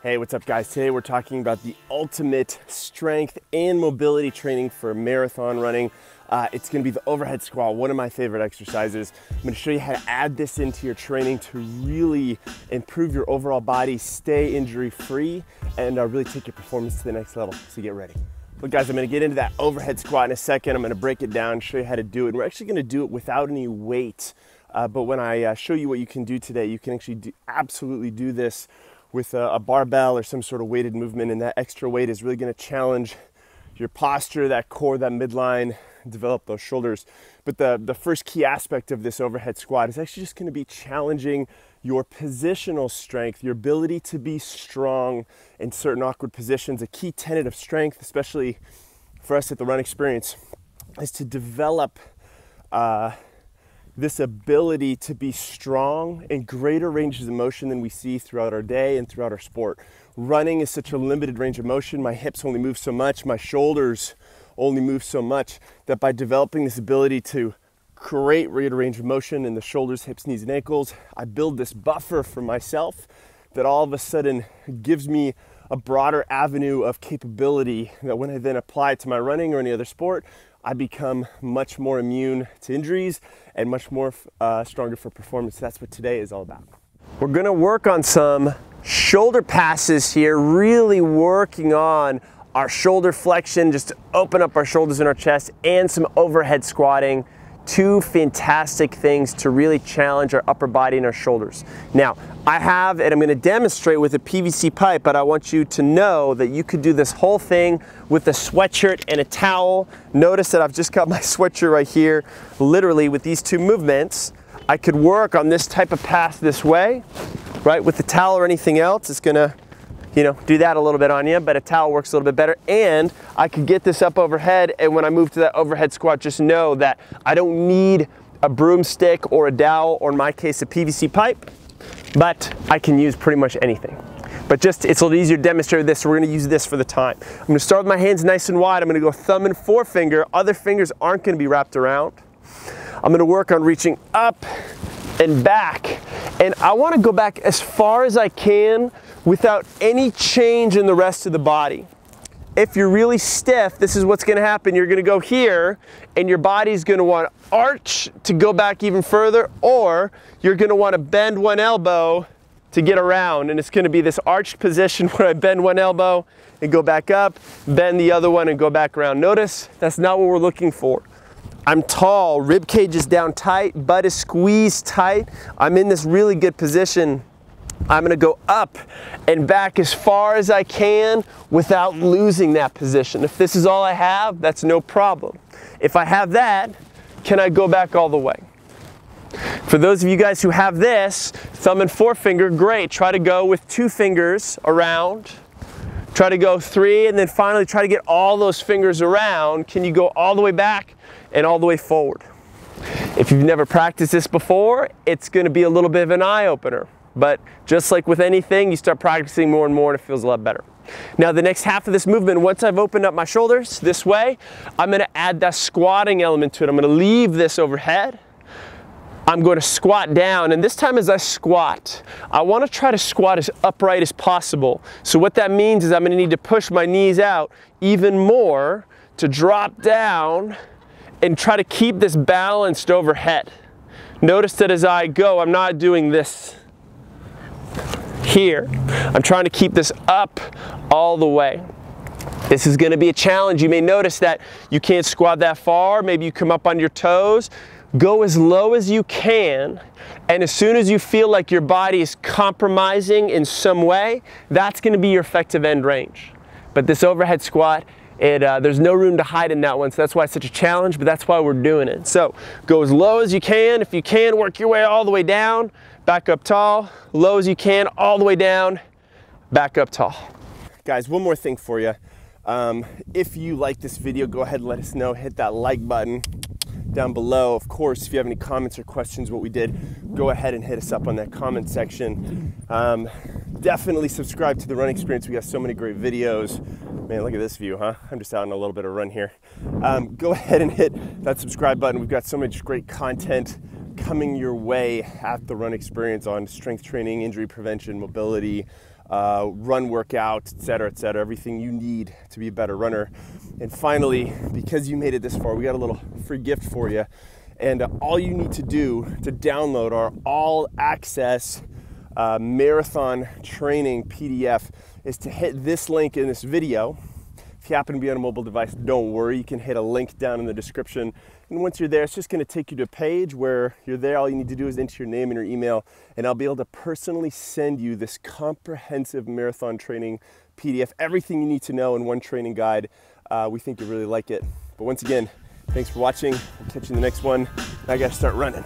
Hey, what's up guys? Today we're talking about the ultimate strength and mobility training for marathon running. It's gonna be the overhead squat, one of my favorite exercises. I'm gonna show you how to add this into your training to really improve your overall body, stay injury free, and really take your performance to the next level. So get ready. Look guys, I'm gonna get into that overhead squat in a second. I'm gonna break it down, show you how to do it. And we're actually gonna do it without any weight. But when I show you what you can do today, you can actually absolutely do this with a barbell or some sort of weighted movement, and that extra weight is really going to challenge your posture, that core, that midline, develop those shoulders. But the first key aspect of this overhead squat is actually just going to be challenging your positional strength, your ability to be strong in certain awkward positions. A key tenet of strength, especially for us at the Run Experience, is to develop this ability to be strong in greater ranges of motion than we see throughout our day and throughout our sport. Running is such a limited range of motion. My hips only move so much, my shoulders only move so much, that by developing this ability to create greater range of motion in the shoulders, hips, knees, and ankles, I build this buffer for myself that all of a sudden gives me a broader avenue of capability that when I then apply it to my running or any other sport, I become much more immune to injuries and much more stronger for performance. That's what today is all about. We're gonna work on some shoulder passes here, really working on our shoulder flexion, just to open up our shoulders and our chest, and some overhead squatting. Two fantastic things to really challenge our upper body and our shoulders. Now, I have, and I'm gonna demonstrate with a PVC pipe, but I want you to know that you could do this whole thing with a sweatshirt and a towel. Notice that I've just got my sweatshirt right here. Literally, with these two movements, I could work on this type of pass this way, right? With the towel or anything else, it's gonna, do that a little bit on you, but a towel works a little bit better. And I could get this up overhead, and when I move to that overhead squat, just know that I don't need a broomstick or a dowel, or in my case, a PVC pipe, but I can use pretty much anything. But it's a little easier to demonstrate this, so we're gonna use this for the time. I'm gonna start with my hands nice and wide. I'm gonna go thumb and forefinger. Other fingers aren't gonna be wrapped around. I'm gonna work on reaching up and back. And I wanna go back as far as I can without any change in the rest of the body. If you're really stiff, this is what's gonna happen. You're gonna go here, and your body's gonna wanna arch to go back even further, or you're gonna wanna bend one elbow to get around, and it's gonna be this arched position where I bend one elbow and go back up, bend the other one and go back around. Notice, that's not what we're looking for. I'm tall, rib cage is down tight, butt is squeezed tight. I'm in this really good position. I'm gonna go up and back as far as I can without losing that position. If this is all I have, that's no problem. If I have that, can I go back all the way? For those of you guys who have this, thumb and forefinger, great. Try to go with two fingers around. Try to go three, and then finally try to get all those fingers around. Can you go all the way back and all the way forward? If you've never practiced this before, it's gonna be a little bit of an eye-opener. But just like with anything, you start practicing more and more and it feels a lot better. Now the next half of this movement, once I've opened up my shoulders this way, I'm gonna add that squatting element to it. I'm gonna leave this overhead. I'm going to squat down, and this time as I squat, I want to try to squat as upright as possible. So what that means is I'm going to need to push my knees out even more to drop down and try to keep this balanced overhead. Notice that as I go, I'm not doing this here. I'm trying to keep this up all the way. This is going to be a challenge. You may notice that you can't squat that far. Maybe you come up on your toes. Go as low as you can, and as soon as you feel like your body is compromising in some way, that's going to be your effective end range. But this overhead squat, there's no room to hide in that one, so that's why it's such a challenge, but that's why we're doing it. So go as low as you can. If you can, work your way all the way down, back up tall, low as you can, all the way down, back up tall. Guys, one more thing for you. If you like this video, go ahead and let us know. Hit that like button down below. Of course, if you have any comments or questions what we did, go ahead and hit us up on that comment section. Definitely subscribe to the Run Experience. We got so many great videos. Man, look at this view, huh? I'm just out on a little bit of run here. Go ahead and hit that subscribe button. We've got so much great content coming your way at the Run Experience on strength training, injury prevention, mobility, run workout, etc., everything you need to be a better runner. And finally, because you made it this far, we got a little free gift for you. And all you need to do to download our all access marathon training PDF is to hit this link in this video. If you happen to be on a mobile device, don't worry, you can hit a link down in the description. And once you're there, it's just gonna take you to a page where you're there. All you need to do is enter your name and your email, and I'll be able to personally send you this comprehensive marathon training PDF, everything you need to know in one training guide. We think you'll really like it. But once again, thanks for watching. We'll catch you in the next one. I gotta start running.